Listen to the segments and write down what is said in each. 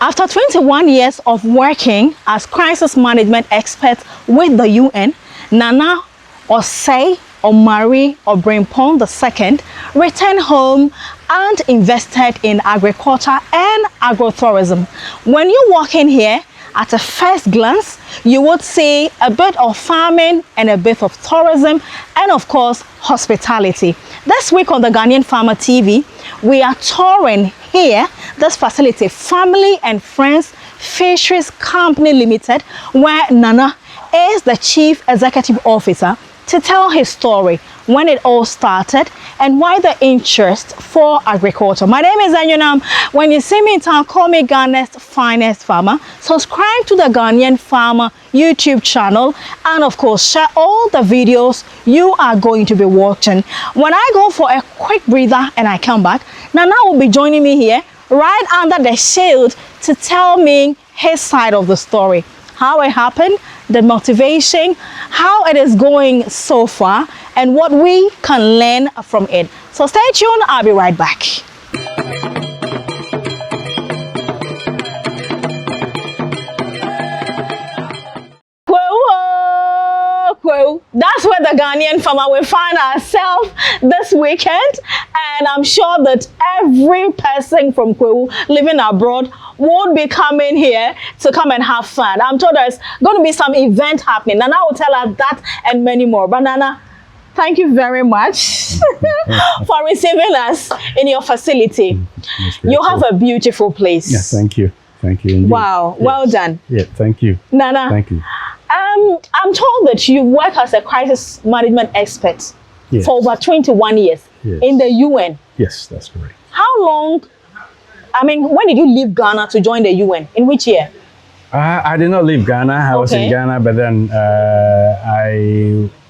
After 21 years of working as crisis management expert with the UN, Nana Osei Omari Obrempong II returned home and invested in agriculture and agro-tourism. When you walk in here, at a first glance, you would see a bit of farming and a bit of tourism and of course, hospitality. This week on the Ghanaian Farmer TV, we are touring here, this facility, Family and Friends Fisheries Company Limited, where Nana is the Chief Executive Officer, to tell his story, when it all started and why the interest for agriculture. My name is Anyunam. When you see me in town, call me Ghana's finest farmer. Subscribe to the Ghanaian Farmer YouTube channel and of course share all the videos you are going to be watching. When I go for a quick breather and I come back, Nana will be joining me here right under the shield to tell me his side of the story. How it happened, the motivation, how it is going so far, and what we can learn from it. So stay tuned, I'll be right back. That's where the Ghanaian farmer will find ourselves this weekend, and I'm sure that every person from Kwewu living abroad would be coming here to come and have fun. I'm told there's going to be some event happening. Nana will tell us that and many more. But Nana, thank you very much for receiving us in your facility. You have a beautiful place. Yeah, thank you. Thank you. Indeed. Wow, yes. Well done. Yeah, thank you. Nana, thank you. I'm told that you work as a crisis management expert for over 21 years in the UN. Yes, that's correct. How long, I mean, when did you leave Ghana to join the UN? In which year? I did not leave Ghana. I was in Ghana, but then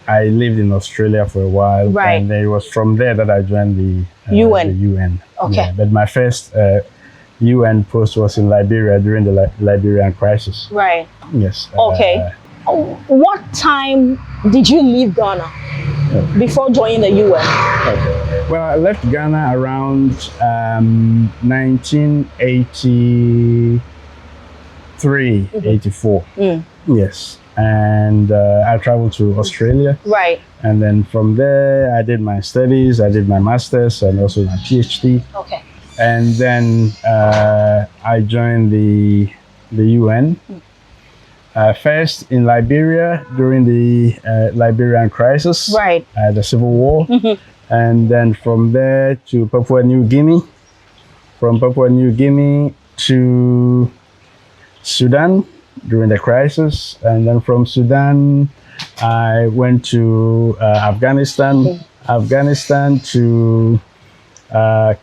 I lived in Australia for a while. Right. And it was from there that I joined the UN. Okay. Yeah, but my first UN post was in Liberia during the Liberian crisis. Right. Yes. Okay. What time did you leave Ghana before joining the UN? Okay. Well, I left Ghana around 1983, 84. Yes. And I traveled to Australia. Right. And then from there, I did my studies. I did my master's and also my PhD. Okay. And then I joined the UN. First in Liberia during the Liberian crisis, right? The civil war, and then from there to Papua New Guinea, from Papua New Guinea to Sudan during the crisis, and then from Sudan I went to Afghanistan, Afghanistan to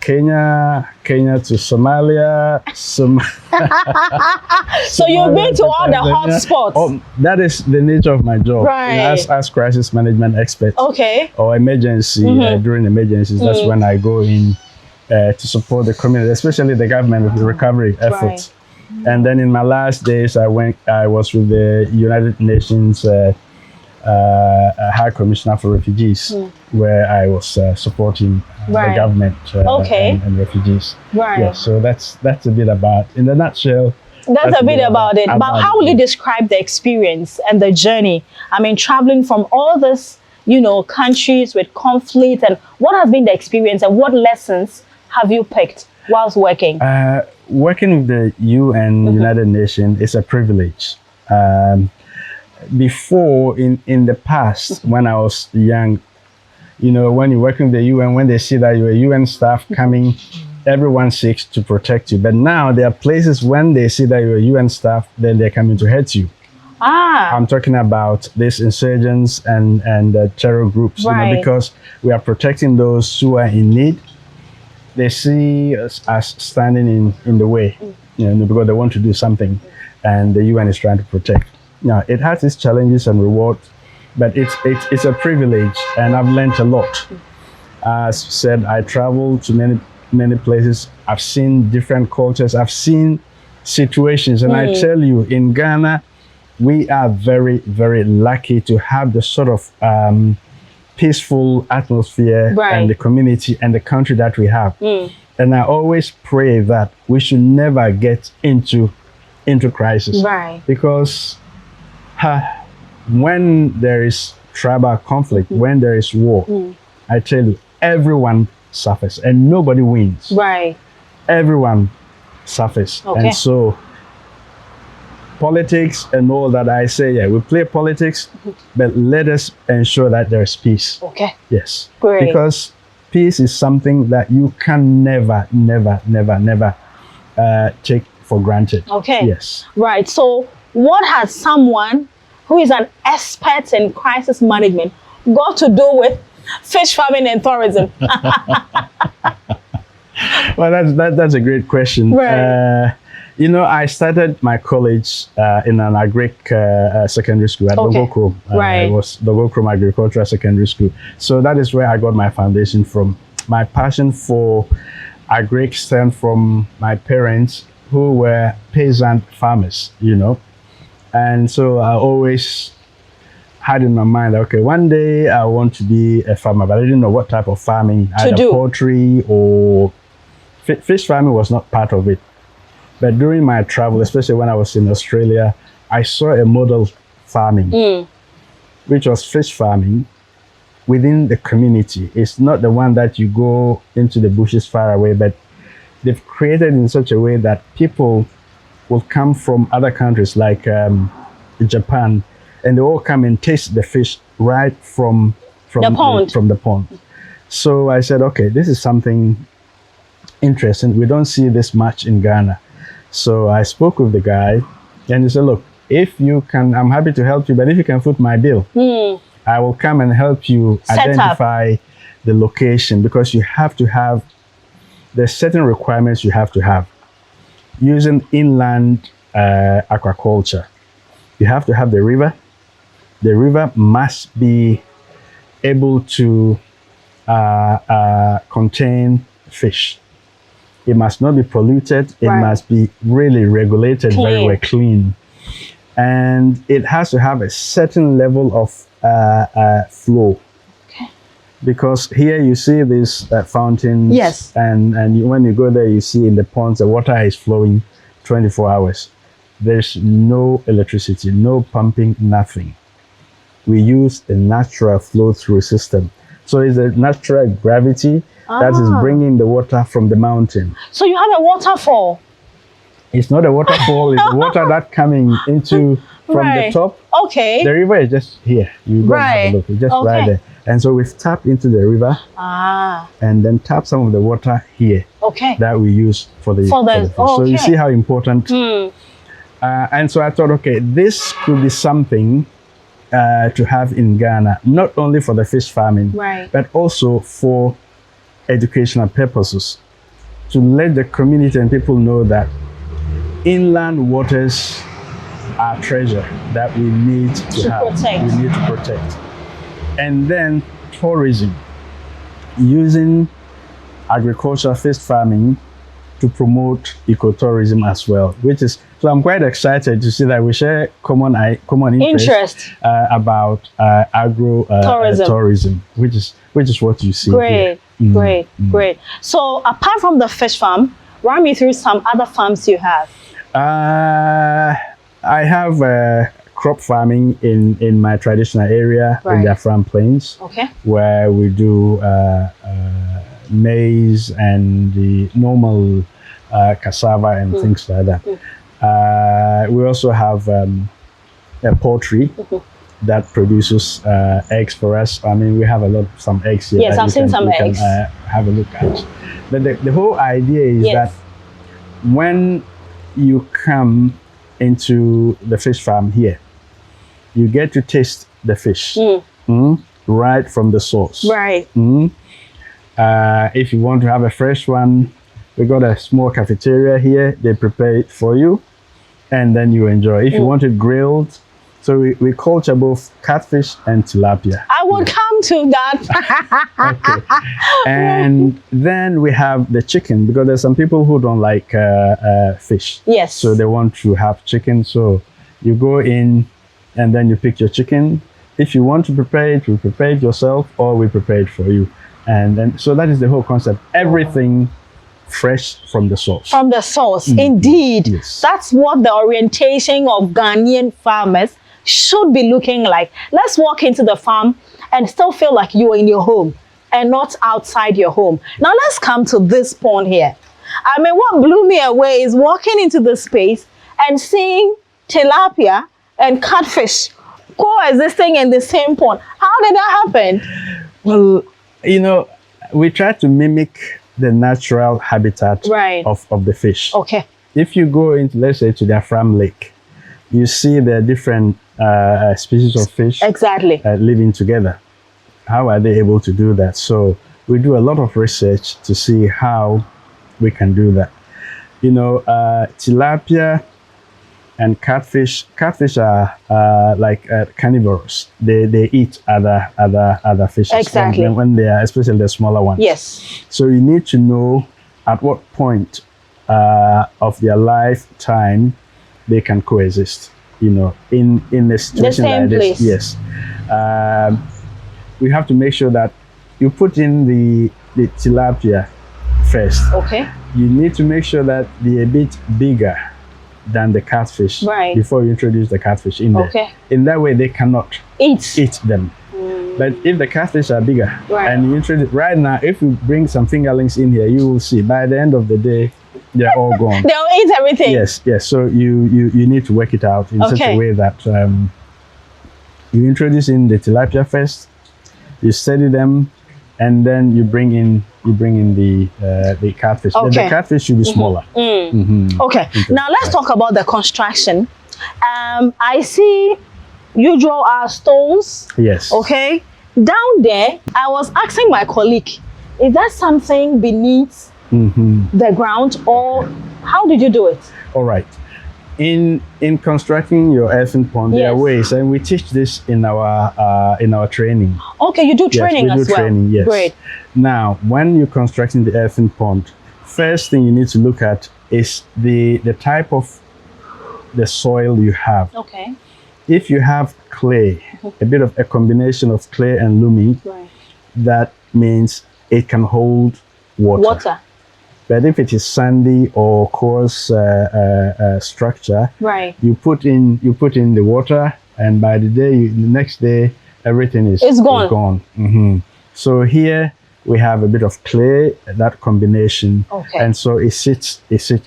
Kenya to Somalia. So you've been to all the hot spots. Oh, that is the nature of my job. Right. As crisis management expert. Okay. Or emergency, during emergencies, that's when I go in to support the community, especially the government with the recovery efforts. Right. And then in my last days, I was with the United Nations High Commissioner for Refugees, where I was supporting the government and refugees. Right. Yeah, so that's a bit about, in a nutshell. That's a bit about it. But how will you describe the experience and the journey? I mean, traveling from all this, countries with conflict, and what has been the experience and what lessons have you picked whilst working? Working with the UN, United Nations, is a privilege. Before, in the past, when I was young, when you're working with the UN, when they see that you're a UN staff coming, everyone seeks to protect you. But now there are places when they see that you're a UN staff, then they're coming to hurt you. I'm talking about these insurgents and terror groups, because we are protecting those who are in need. They see us as standing in the way, because they want to do something, and the UN is trying to protect. Now, it has its challenges and rewards, but it's a privilege, and I've learned a lot. As said, I travel to many places. I've seen different cultures. I've seen situations, and I tell you, in Ghana, we are very, very lucky to have the sort of peaceful atmosphere Right. and the community and the country that we have. And I always pray that we should never get into crisis. Right. Because when there is tribal conflict, when there is war, I tell you, everyone suffers and nobody wins. Right. Everyone suffers. Okay. And so politics and all that, I say, yeah, we play politics, but let us ensure that there is peace. Okay. Yes. Great. Because peace is something that you can never take for granted. Okay. Yes. Right. So, what has someone who is an expert in crisis management got to do with fish farming and tourism? Well, that's a great question. Right. You know, I started my college in an secondary school at Dogokrom. Right. It was Dogokrom Agricultural Secondary School. So that is where I got my foundation from. My passion for agri stemmed from my parents, who were peasant farmers, you know. And so I always had in my mind, okay, one day I want to be a farmer, but I didn't know what type of farming, either poultry or fish farming was not part of it. But during my travel, especially when I was in Australia, I saw a model farming, which was fish farming within the community. It's not the one that you go into the bushes far away, but they've created in such a way that people will come from other countries like Japan, and they all come and taste the fish right from the pond. So I said, okay, this is something interesting. We don't see this much in Ghana. So I spoke with the guy, and he said, look, if you can, I'm happy to help you, but if you can foot my bill, I will come and help you identify the location, because you have to have, there's certain requirements you have to have. Using inland aquaculture, you have to have the river. The river must be able to contain fish. It must not be polluted. It must be really regulated, very well, clean. And it has to have a certain level of flow. Okay. Because here you see these fountains. Yes. And when you go there, you see in the ponds, the water is flowing 24 hours. There's no electricity, no pumping, nothing. We use a natural flow through system. So it's a natural gravity that is bringing the water from the mountain. So you have a waterfall? It's not a waterfall, it's the water that coming into from the top. Okay. The river is just here. You go and have a look. It's just right there. And so we've tapped into the river and then tap some of the water here that we use for the fish. So you see how important. And so I thought, okay, this could be something to have in Ghana, not only for the fish farming, but also for educational purposes, to let the community and people know that inland waters are treasure that we need to have. Protect. We need to protect. And then tourism, using agriculture, fish farming to promote ecotourism as well, which is, so I'm quite excited to see that we share common interest about tourism, which is what you see. Great, great. So apart from the fish farm, run me through some other farms you have. I have crop farming in my traditional area in the Afram Plains, where we do maize and the normal cassava and things like that. We also have a poultry that produces eggs for us. I mean, we have some eggs here. Yes, I've seen some eggs. Have a look at. But the whole idea is that when you come into the fish farm here, you get to taste the fish right from the source. Right. If you want to have a fresh one, we got a small cafeteria here. They prepare it for you, and then you enjoy. If you want it grilled, so we culture both catfish and tilapia. I will come to that. And then we have the chicken, because there's some people who don't like fish. Yes. So they want to have chicken. So you go in and then you pick your chicken. If you want to prepare it, you prepare it yourself, or we prepare it for you. And then, so that is the whole concept. Everything fresh from the source. From the source, indeed. Yes. That's what the orientation of Ghanaian farmers should be looking like. Let's walk into the farm and still feel like you are in your home and not outside your home. Now let's come to this pond here. I mean, what blew me away is walking into the space and seeing tilapia and catfish coexisting in the same pond. How did that happen? Well, you know, we try to mimic the natural habitat Right. of the fish. Okay. If you go into, let's say, to the Afram Lake, you see the different species of fish Exactly. living together. How are they able to do that? So we do a lot of research to see how we can do that. You know, tilapia and catfish. Catfish are like carnivores. They eat other fishes. Exactly. When they are, especially the smaller ones. Yes. So you need to know at what point of their lifetime they can coexist. You know, in a situation same like place. this. Yes. We have to make sure that you put in the tilapia first. Okay. You need to make sure that they're a bit bigger than the catfish Right. before you introduce the catfish in there. Okay. In that way, they cannot Eat. them. But if the catfish are bigger Right. and you introduce right now, if you bring some fingerlings in here, you will see by the end of the day, they're all gone. They'll eat everything. Yes. So you need to work it out in such Okay. a way that you introduce in the tilapia first, you study them, and then you bring in the catfish. Then Okay. the catfish should be smaller. Okay. Now let's talk about the construction. I see usual stones. Yes. Okay. Down there, I was asking my colleague, is that something beneath the ground, or how did you do it? All right. In constructing your earthen pond, there are Yes. ways, and we teach this in our training. Okay, you do training yes, we as do well. training. Yes. Great. Now, when you're constructing the earthen pond, first thing you need to look at is the type of the soil you have. Okay. If you have clay, a bit of a combination of clay and loamy, Right. that means it can hold water. Water. But if it is sandy or coarse structure, Right. you put in the water, and by the next day, everything is It's gone. gone. So here we have a bit of clay, that combination, Okay. and so it sits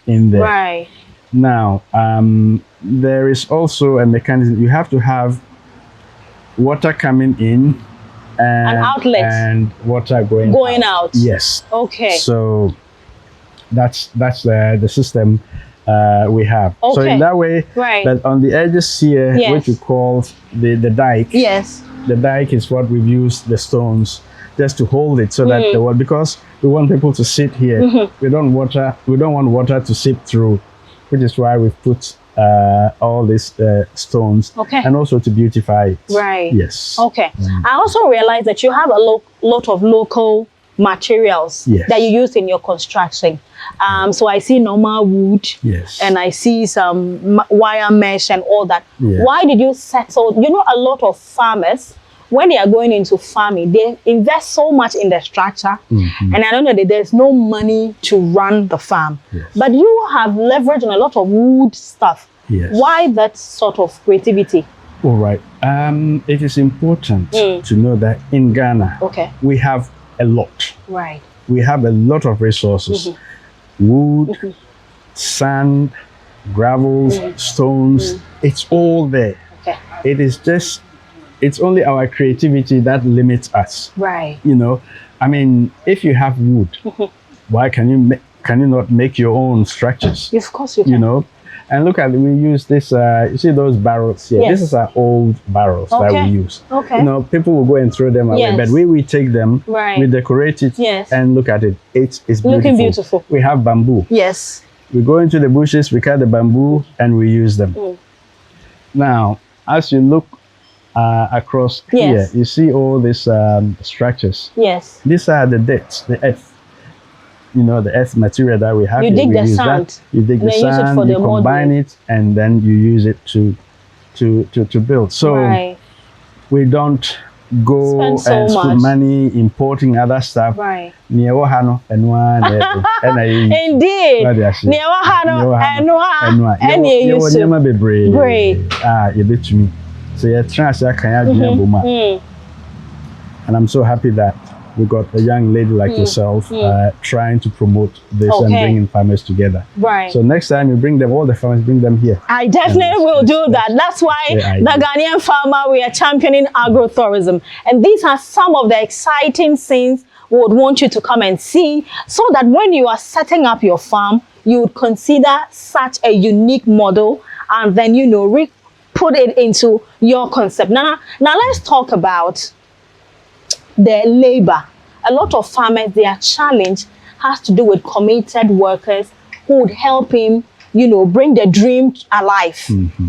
in there. Right. Now, there is also a mechanism. You have to have water coming in and An outlet. and water going out. Yes. Okay. So that's the system we have. So Okay. in that way, Right. but on the edges here, Yes. which we call the dike. Yes. The dike is what we've used the stones just to hold it so that the water, because we want people to sit here. We don't want water to seep through, which is why we've put all these stones, Okay. and also to beautify it. Right. Yes. Okay. I also realized that you have a lot of local materials Yes. that you use in your construction. So I see normal wood, Yes. and I see some wire mesh and all that. Yeah. Why did you settle? You know, a lot of farmers, when they are going into farming, they invest so much in the structure, and I don't know that there's no money to run the farm. Yes. But you have leveraged on a lot of wood stuff. Yes. Why that sort of creativity? All right. It is important to know that in Ghana, Okay. we have a lot. Right. We have a lot of resources: wood, sand, gravels, stones. It's all there. Okay. It is just, it's only our creativity that limits us. Right. You know, I mean, if you have wood, why can you not make your own structures? Of course you can. You know, and look at, we use this. You see those barrels here. Yes. This is our old barrels that Okay. we use. Okay. You know, people will go and throw them away, Yes. but we take them, Right. we decorate it, Yes. and look at it. It's beautiful. Looking beautiful. We have bamboo. Yes. We go into the bushes, we cut the bamboo, and we use them. Now, as you look across Yes. here, you see all these structures. Yes. These are the dirt, the earth. You know, the earth material that we have. You here. dig We the use sand, that. You dig and the then use it sand, for you the combine modeling. it, and then you use it to build. So Right. we don't go Spend so and spend much. money importing other stuff. Right. Near Ohano and one Indeed. Newa hano enwa eni yusu. Great. You bet me. So you're trying to say, and I'm so happy that we got a young lady like yourself trying to promote this and bringing farmers together. Right. So next time you bring them, all the farmers, bring them here. I definitely will do that. That's why the Ghanaian farmer, we are championing agro-tourism. And these are some of the exciting things we would want you to come and see, so that when you are setting up your farm, you would consider such a unique model and then, you know, put it into your concept. Now let's talk about the labor. A lot of farmers, their challenge has to do with committed workers who would help him, you know, bring the dream alive.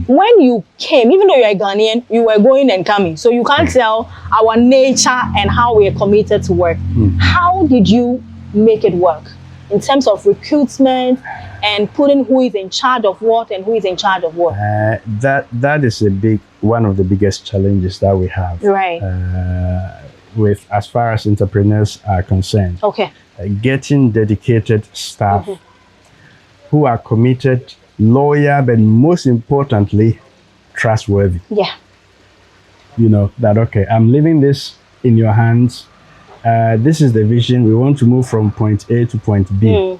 When you came, even though you're a Ghanaian, you were going and coming. So you can't tell our nature and how we are committed to work. How did you make it work in terms of recruitment and putting who is in charge of what and who is in charge of what? That is one of the biggest challenges that we have. Right. With as far as entrepreneurs are concerned. Okay. Getting dedicated staff who are committed, loyal, but most importantly, trustworthy. Yeah. You know, that, okay, I'm leaving this in your hands. This is the vision. We want to move from point A to point B.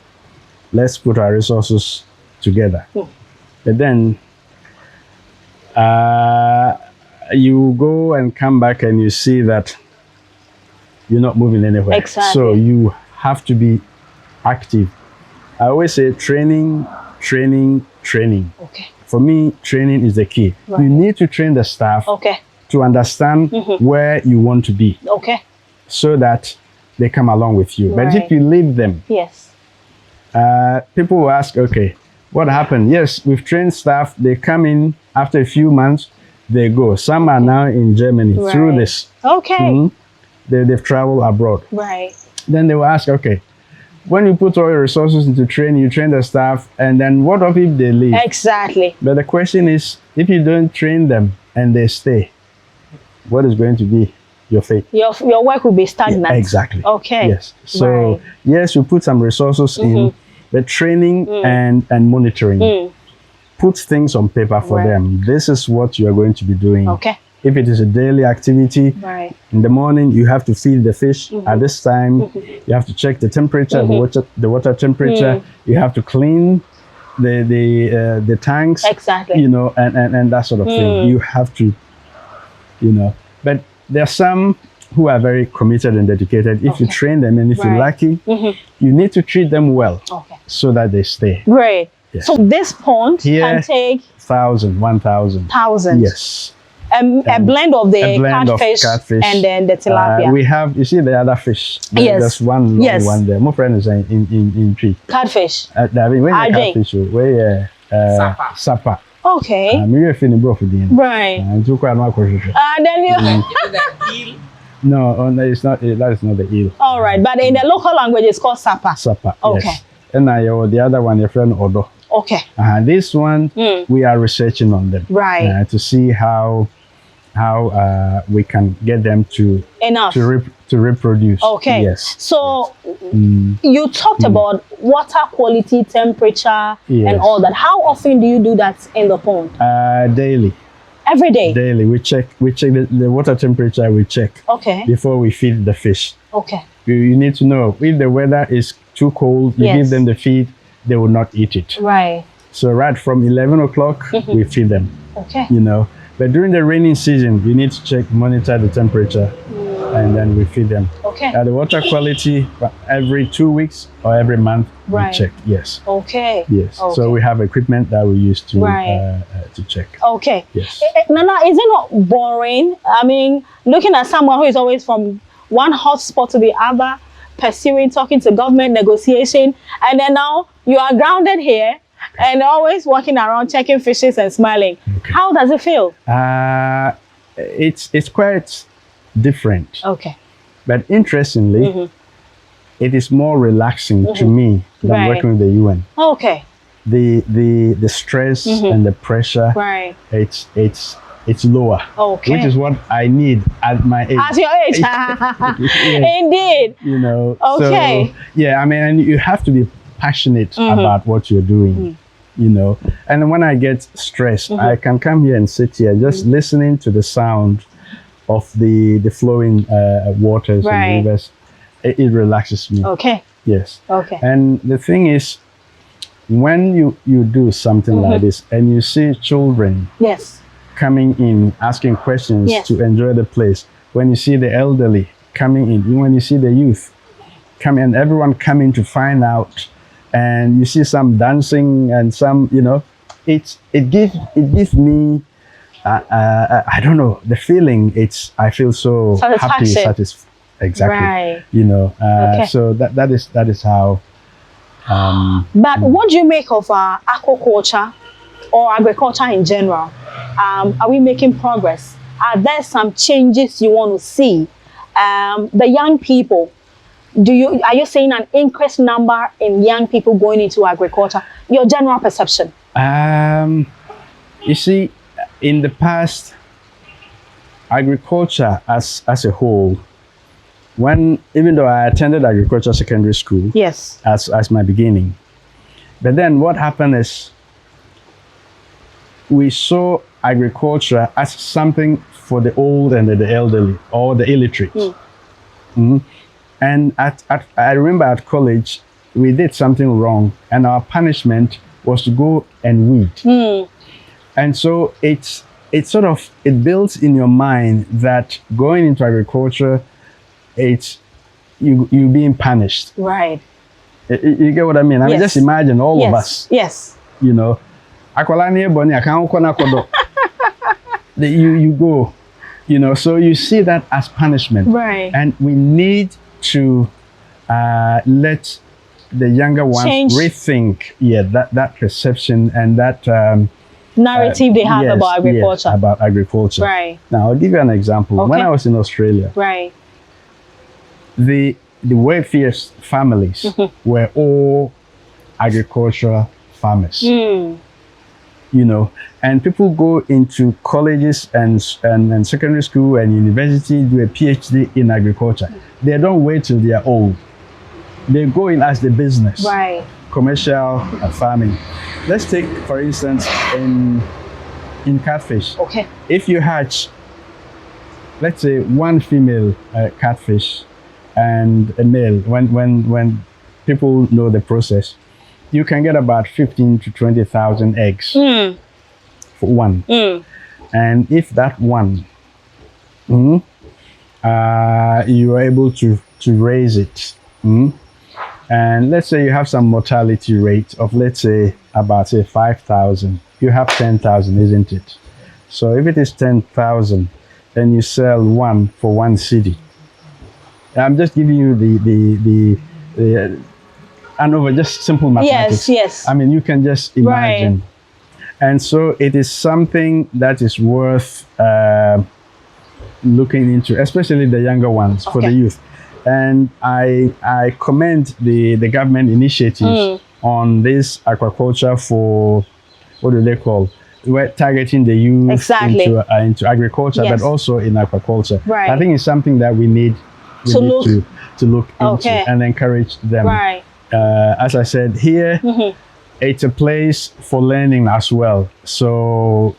Let's put our resources together. But then you go and come back and you see that you're not moving anywhere. Exactly. So you have to be active. I always say training. Okay. For me, training is the key. Right. You need to train the staff to understand where you want to be. Okay. So that they come along with you. Right. But if you leave them, people will ask, okay, what happened? Yes, we've trained staff. They come in after a few months, they go. Some are now in Germany through this. Okay. They've traveled abroad. Right. Then they will ask, okay, when you put all your resources into training, you train the staff, and then what if they leave? Exactly. But the question is, if you don't train them and they stay, what is going to be your fate? Your work will be stagnant. Yeah, exactly. Okay. Yes. So yes, you put some resources in, but training and monitoring. Put things on paper for them. This is what you are going to be doing. Okay. If it is a daily activity, in the morning you have to feed the fish. At this time, you have to check the temperature, the water temperature. You have to clean the tanks. Exactly. You know, and that sort of thing. You have to, you know. But there are some who are very committed and dedicated. If you train them and if you're lucky, you need to treat them well so that they stay. Great. Yes. So this pond can take 1,000. 1,000. Yes. A blend of the catfish and then the tilapia. We have, you see the other fish. There's one long one there. My friend is in tree. Catfish. When the catfish, where Sapa. Okay. Right. And then you. No, it's not. That is not the eel. All right, but in the local language, it's called Sapa. Sapa. Okay. Yes. And the other one, your friend Odo. Okay. This one, we are researching on them. Right. To see how we can get them to reproduce. Okay. Yes. So you talked about water quality, temperature, and all that. How often do you do that in the pond? Daily. Every day? Daily. We check the water temperature. We check. Okay. Before we feed the fish. Okay. You need to know if the weather is too cold. You give them the feed, they will not eat it. Right. So right from 11 o'clock, we feed them. Okay. You know, but during the rainy season, you need to monitor the temperature, and then we feed them. Okay. The water quality every 2 weeks or every month we check. Yes. Okay. Yes. Okay. So we have equipment that we use to check. Okay. Yes. Nana, is it not boring? I mean, looking at someone who is always from one hot spot to the other, pursuing, talking to government, negotiation, and then now you are grounded here and always walking around checking fishes and smiling. Okay. How does it feel? It's quite different. Okay. But interestingly, it is more relaxing to me than working with the UN. Okay. The stress and the pressure. Right. It's it's lower. Okay. Which is what I need at my age. At your age. Yes. Indeed. You know. Okay. So, yeah, I mean, and you have to be passionate about what you're doing. You know. And when I get stressed, I can come here and sit here just listening to the sound of the flowing waters and rivers. It relaxes me. Okay. Yes. Okay. And the thing is, when you do something like this and you see children Yes. coming in asking questions to enjoy the place, when you see the elderly coming in, when you see the youth come in, everyone coming to find out, and you see some dancing and some, you know, it gives me I don't know, the feeling. I feel so happy, satisfied. Exactly. Right. You know. So that is how. But what do you make of aquaculture or agriculture in general? Are we making progress? Are there some changes you want to see? The young people, are you seeing an increased number in young people going into agriculture? Your general perception? You see, in the past, agriculture as a whole, even though I attended agriculture secondary school, yes, as my beginning, but then what happened is we saw agriculture as something for the old and the elderly or the illiterate. And I remember at college we did something wrong, and our punishment was to go and weed. And so it builds in your mind that going into agriculture, it's you being punished. Right. You get what I mean? I mean, just imagine all of us. Yes. You know, you go, you know, so you see that as punishment. Right. And we need to let the younger ones rethink that perception and that narrative they have about agriculture. Yes, about agriculture. Right. Now I'll give you an example. Okay. When I was in Australia, right, the wealthiest families were all agricultural farmers. You know, and people go into colleges and secondary school and university, do a PhD in agriculture. They don't wait till they are old. They go in as the business. Right. Commercial farming. Let's take, for instance, in catfish. Okay. If you hatch, let's say, one female catfish and a male, when people know the process, you can get about 15 to 20,000 eggs for one. And if that one, you are able to raise it, and let's say you have some mortality rate of, let's say, about 5,000, you have 10,000, isn't it? So if it is 10,000, then you sell one for one cedi. I'm just giving you the and over just simple mathematics. Yes. I mean, you can just imagine. Right. And so it is something that is worth looking into, especially the younger ones, for the youth. And I commend the government initiatives on this aquaculture for, what do they call? We're targeting the youth into agriculture, but also in aquaculture. Right. I think it's something that we need to look into and encourage them. Right. As I said, here, it's a place for learning as well. So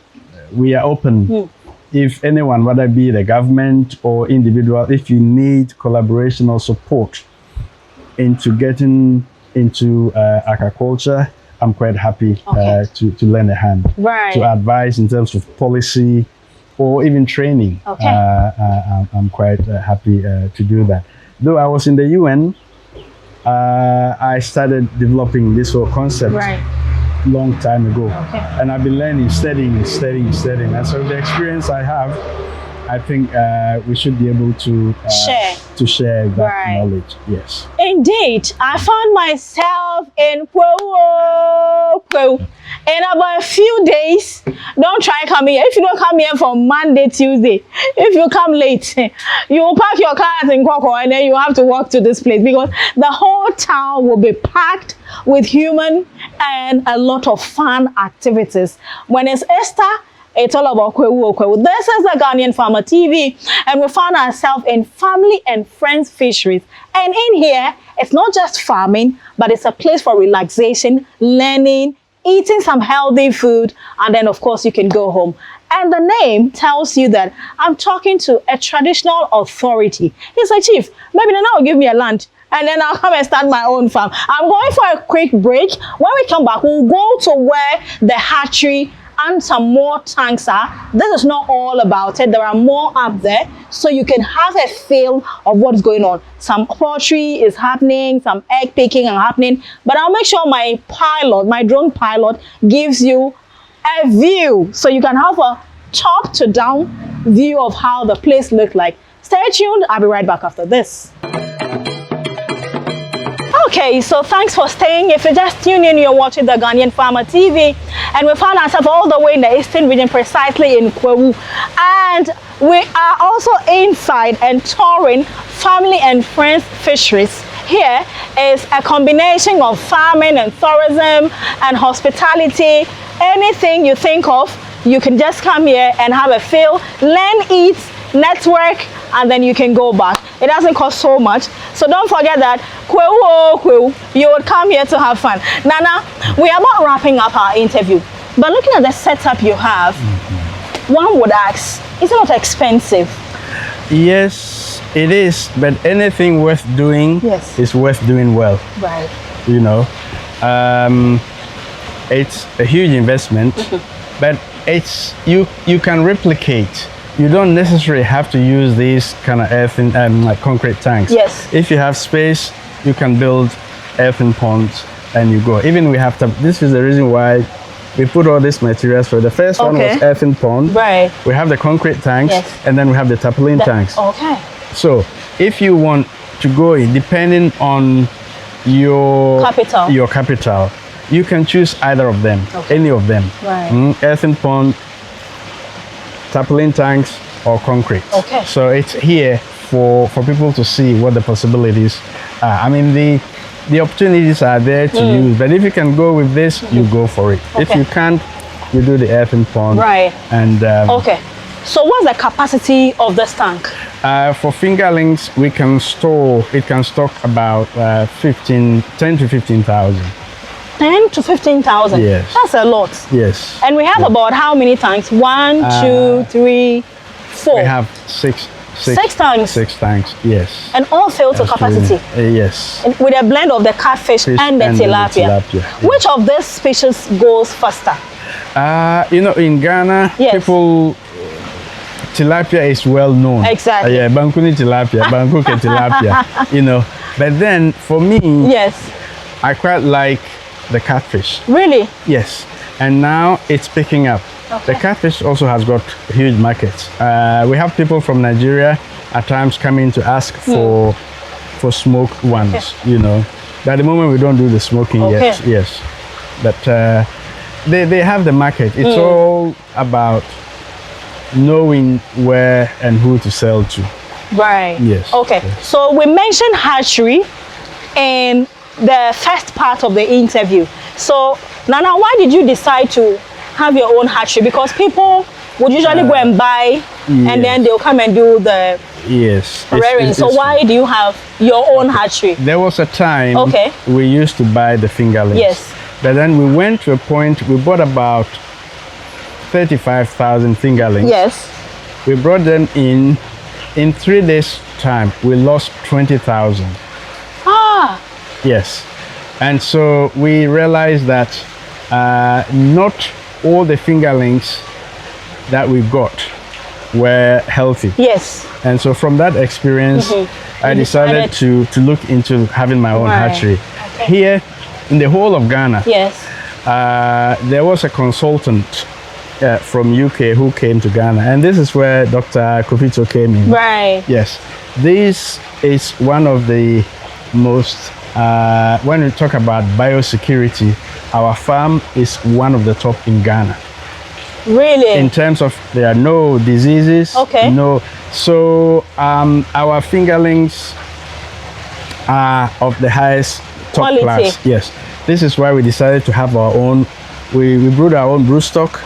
we are open. If anyone, whether it be the government or individual, if you need collaboration or support into getting into aquaculture, I'm quite happy to lend a hand, to advise in terms of policy or even training. I'm quite happy to do that. Though I was in the UN, I started developing this whole concept long time ago, and I've been learning, studying. And so the experience I have, I think we should be able to share that knowledge. Yes. Indeed, I found myself in Kwo. In about a few days, don't try coming here. If you don't come here from Monday, Tuesday, if you come late, you will park your cars in Kwakwa and then you have to walk to this place, because the whole town will be packed with human and a lot of fun activities. When it's Easter, It's all about Kwewu Okwewu. This is the Ghanaian Farmer TV, and we found ourselves in family and friends fisheries. And in here, it's not just farming, but it's a place for relaxation, learning, eating some healthy food, and then of course you can go home. And the name tells you that I'm talking to a traditional authority. He's like, Chief, maybe Nana will give me a land, and then I'll come and start my own farm. I'm going for a quick break. When we come back, we'll go to where the hatchery and some more tanks are. This is not all about it. There are more up there, so you can have a feel of what's going on. Some poultry is happening, some egg picking are happening, but I'll make sure my drone pilot gives you a view, so you can have a top to down view of how the place looked like. Stay tuned. I'll be right back after this. Okay, so thanks for staying. If you just tuned in, you're watching the Ghanaian Farmer TV, and we found ourselves all the way in the eastern region, precisely in Kwewu. And we are also inside and touring family and friends fisheries. Here is a combination of farming and tourism and hospitality. Anything you think of, you can just come here and have a feel, learn, eat, network, and then you can go back. It doesn't cost so much, so don't forget that you would come here to have fun. Nana, we are about wrapping up our interview, but looking at the setup you have, one would ask, is it not expensive? Yes, it is, but anything worth doing is worth doing well. Right. You know, it's a huge investment, but it's you can replicate. You don't necessarily have to use these kind of earthen like concrete tanks. Yes. If you have space, you can build earthen ponds and you go. Even we have to, this is the reason why we put all these materials for. The first one was earthen pond. Right. We have the concrete tanks, and then we have the tarpaulin tanks. Okay. So if you want to go in, depending on your capital, you can choose either of them, any of them. Right. Earthen pond, tarpaulin tanks, or concrete. Okay. So it's here for people to see what the possibilities are. I mean, the opportunities are there to use, but if you can go with this, you go for it. Okay. If you can't, you do the earthen pond. Right. And okay. So what's the capacity of this tank? For fingerlings, it can stock about 10 to 15,000. 10 to 15,000. Yes. That's a lot. Yes. And we have about how many tanks? 1, 2, 3, 4. We have six tanks. 6 tanks, yes. And all fill to capacity. Yes. And with a blend of the catfish and the tilapia. Yes. Which of these species goes faster? You know, in Ghana, tilapia is well known. Exactly. Yeah, Bankuni tilapia, Bankuke tilapia, you know. But then for me, I quite like the catfish. Really? Yes. And now it's picking up. Okay. The catfish also has got huge markets. We have people from Nigeria at times coming to ask for smoked ones, you know. But at the moment we don't do the smoking yet. Yes. But they have the market. It's all about knowing where and who to sell to. Right. Yes. Okay. Yes. So we mentioned hatchery in the first part of the interview. So Nana, why did you decide to have your own hatchery? Because people would usually go and buy and then they'll come and do the rearing. So why do you have your own hatchery? There was a time we used to buy the fingerlings. Yes. But then we went to a point, we bought about 35,000 fingerlings. Yes. We brought them in 3 days time, we lost 20,000. Ah. Yes. And so we realized that not all the fingerlings that we got were healthy. Yes. And so from that experience, I decided to look into having my own hatchery. Okay. Here in the whole of Ghana, there was a consultant from UK who came to Ghana, and this is where Dr. Kofito came in. Right. Yes. This is one of the most, when we talk about biosecurity, our farm is one of the top in Ghana. Really? In terms of there are no diseases. Okay. No. So our fingerlings are of the highest top quality class. Yes. This is why we decided to have our own. We brewed our own brood stock,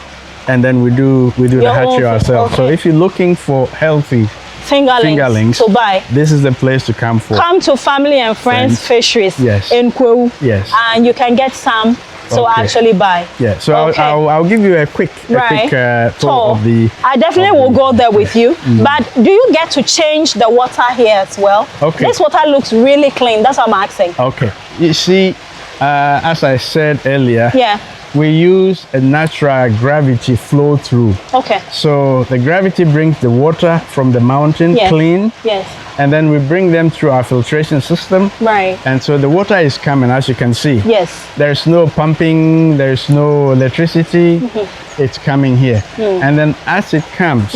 and then we do the Your hatchery own- ourselves. So okay. if you're looking for healthy Fingerlings to buy. this is the place to come for. Come to Family and Friends Fisheries Yes. in Kwewu. Yes. And you can get some to Okay. actually buy. Yeah, so Okay. I'll give you a quick tour of the. I definitely will go there with you. But do you get to change the water here as well? Okay. This water looks really clean. That's what I'm asking. Okay, you see, as I said earlier, Yeah. we use a natural gravity flow through. Okay. So the gravity brings the water from the mountain Yes. clean, Yes. and then we bring them through our filtration system. Right. And so the water is coming, as you can see. Yes. There's no pumping, there's no electricity. It's coming here. And then as it comes,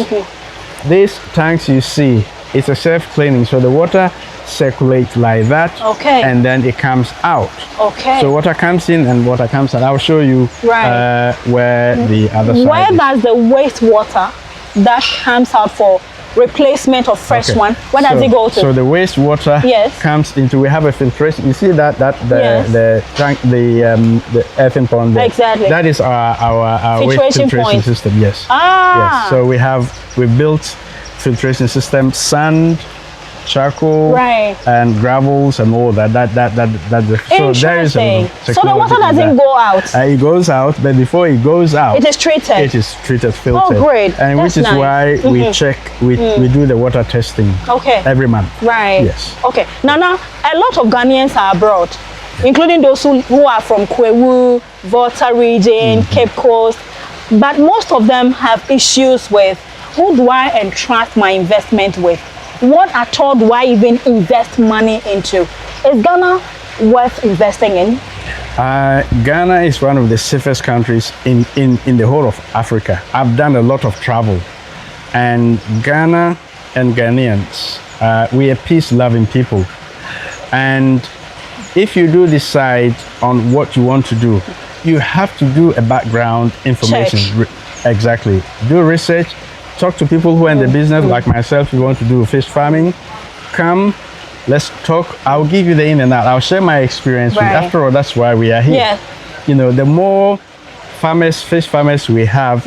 these tanks you see, it's a self-cleaning. So the water circulates like that. Okay. And then it comes out. Okay. So water comes in and water comes out. I'll show you Right. where the other side Where is. does the wastewater that comes out for replacement of fresh Okay. one, where does So- it go to? So the wastewater Yes. comes into. We have a filtration. You see that Yes. the tank, the earthen pond there. Exactly. That is our waste Filtration filtration point. system. Yes. Ah. Yes. So we built filtration system, sand, charcoal, Right. and gravels and all that. So there is Interesting. So the technology water in doesn't that. go out. It goes out, but before it goes out, It is treated. it is treated, filtered. great. And That's which is nice. why we check, we do the water testing Okay. every month. Right. Yes. Okay. Nana, a lot of Ghanaians are abroad, including those who are from Kwewu, Volta region, Cape Coast. But most of them have issues with who do I entrust my investment with? What at all do I even invest money into? Is Ghana worth investing in? Ghana is one of the safest countries in the whole of Africa. I've done a lot of travel, and Ghana and Ghanaians, we are peace-loving people. And if you do decide on what you want to do, you have to do a background information. Exactly. Do research. Talk to people who are in the business, like myself. You want to do fish farming, come, let's talk. I'll give you the in and out. I'll share my experience with you. Right. After all, that's why we are here. Yeah. You know, the more fish farmers we have,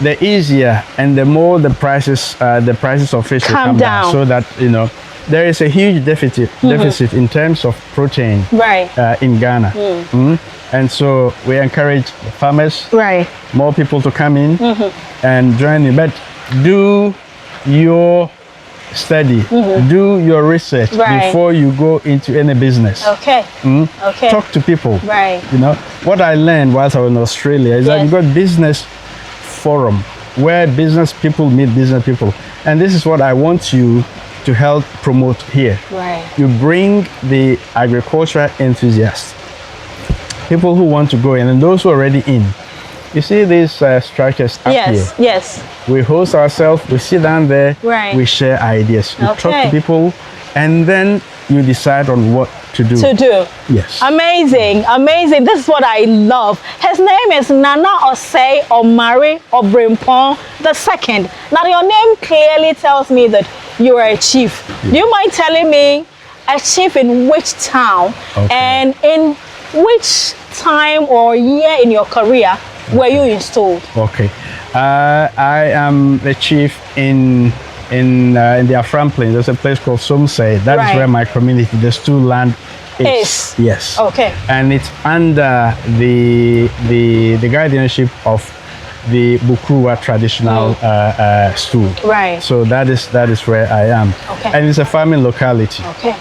the easier and the more the prices of fish will come down. So that, you know, there is a huge deficit in terms of protein Right. in Ghana. And so we encourage farmers, Right. more people to come in and join in. But do your study, do your research Right. before you go into any business. Okay. Okay. Talk to people. Right. You know, what I learned whilst I was in Australia is that you got business forum where business people meet business people. And this is what I want you to help promote here. Right. You bring the agricultural enthusiasts, people who want to go in, and those who are already in. You see these structures up here? Yes. Yes. We host ourselves, we sit down there, Right. we share ideas, we talk Okay. to people, and then you decide on what to do. To do. Yes. Amazing, amazing. This is what I love. His name is Nana Osei Omari Obrempong II. Now, your name clearly tells me that you are a chief. Do you mind telling me a chief in which town and in which time or year in your career were you installed? Okay. I am the chief in the Afram Plains. There's a place called Somsei. That is where my community, the Stu land is. Yes. Okay. And it's under the guardianship of the Bukrua traditional stool. Right. So that is where I am. Okay. And it's a farming locality. Okay.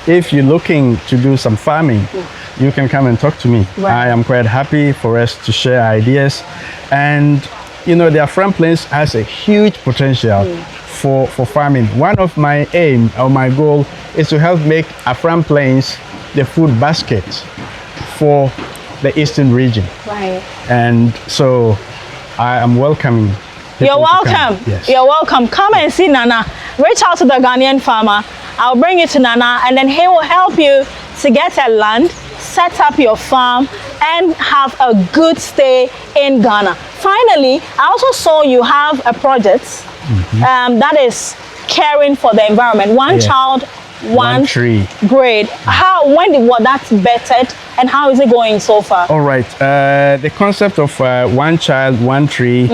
If you're looking to do some farming, you can come and talk to me. Right. I am quite happy for us to share ideas. And you know, the Afram Plains has a huge potential for farming. One of my aim or my goal is to help make Afram Plains the food basket for the eastern region. Right. And so I am welcoming people You're to come. welcome. Yes. You're welcome. Come and see Nana. Reach out to the Ghanaian farmer. I'll bring you to Nana, and then he will help you to get a land, set up your farm, and have a good stay in Ghana. Finally, I also saw you have a project that is caring for the environment. One child, one tree. Great. When that's bettered, and how is it going so far? All right. The concept of one child, one tree,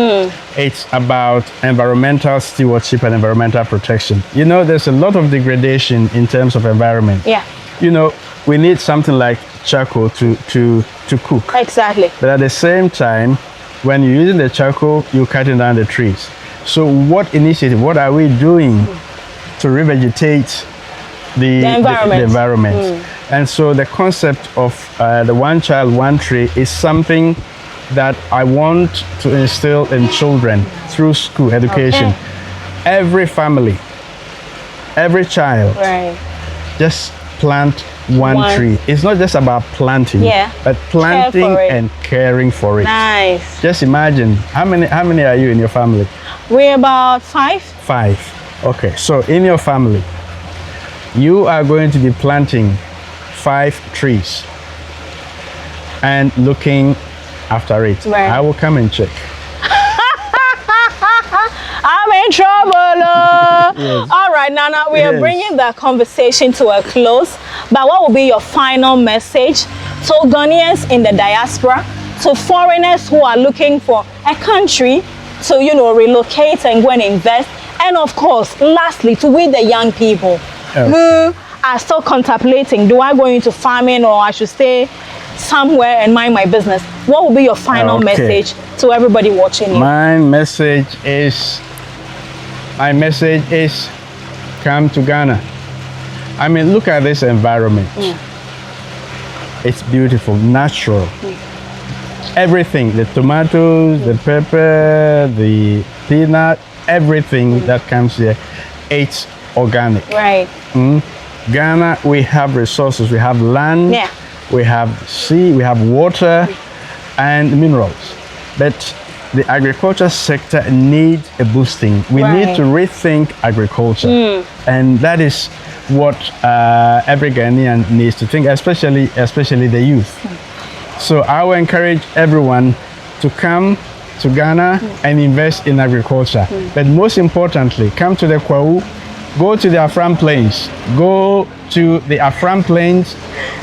it's about environmental stewardship and environmental protection. You know, there's a lot of degradation in terms of environment. Yeah. You know, we need something like charcoal to cook. Exactly. But at the same time, when you're using the charcoal, you're cutting down the trees. So what are we doing to revegetate the environment? And so the concept of the one child, one tree is something that I want to instill in children through school education. Okay. Every family, every child, just plant one tree. It's not just about planting, but planting and caring for it. Nice. Just imagine, how many are you in your family? We're about 5. 5. Okay, so in your family, you are going to be planting 5 trees and looking after it. I will come and check. I'm in trouble. Yes. All right, Nana, we are bringing the conversation to a close. But what will be your final message to Ghanaians in the diaspora, to foreigners who are looking for a country to, relocate and go and invest? And of course, lastly, to we the young people who are still contemplating, do I go into farming or I should stay somewhere and mind my business? What will be your final message to everybody watching you? My message is come to Ghana. I mean, look at this environment. It's beautiful, natural. Everything, the tomatoes, the pepper, the peanut, everything that comes here, it's organic. Right. Ghana, we have resources. We have land, we have sea, we have water, and minerals. But the agriculture sector needs a boosting. We need to rethink agriculture, and that is what every Ghanaian needs to think, especially the youth. So I will encourage everyone to come to Ghana and invest in agriculture. But most importantly, come to the Kwau, go to the Afram Plains,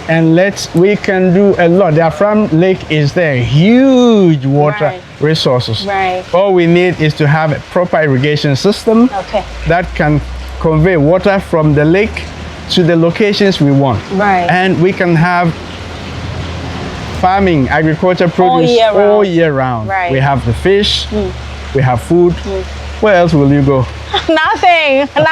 and we can do a lot. The Afram Lake is there, huge water resources. All we need is to have a proper irrigation system that can convey water from the lake to the locations we want. And we can have farming, agriculture produce all year round. We have the fish, we have food. Where else will you go? Nothing. So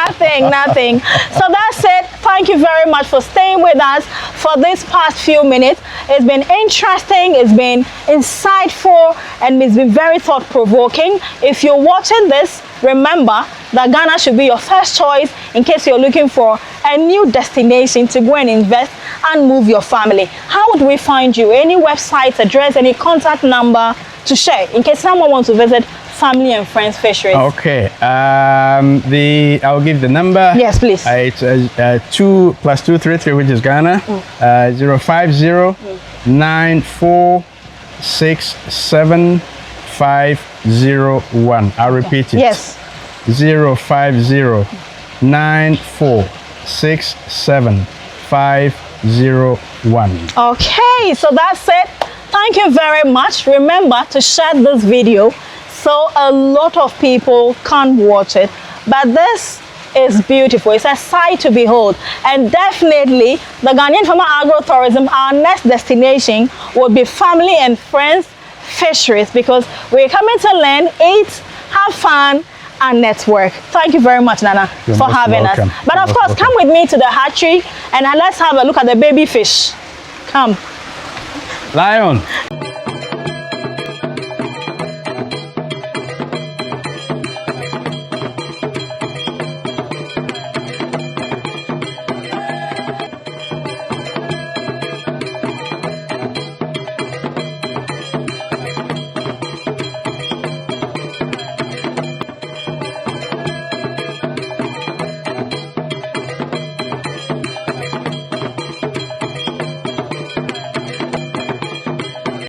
that's it. Thank you very much for staying with us for this past few minutes. It's been interesting, it's been insightful, and it's been very thought-provoking. If you're watching this, remember that Ghana should be your first choice in case you're looking for a new destination to go and invest and move your family. How would we find you? Any website address, any contact number to share in case someone wants to visit Family and Friends Fisheries? Okay, I'll give the number. Yes, please. It's 2+233, which is Ghana. 050-9467-501. I'll repeat it. Yes. 050-9467-501. Okay, so that's it. Thank you very much. Remember to share this video so a lot of people can watch it. But this is beautiful. It's a sight to behold. And definitely, the Ghanaian Farmer Agri-tourism, our next destination will be Family and Friends Fisheries, because we're coming to learn, eat, have fun, and network. Thank you very much, Nana, for having us. But of course, come with me to the hatchery and let's have a look at the baby fish. Come. Lion.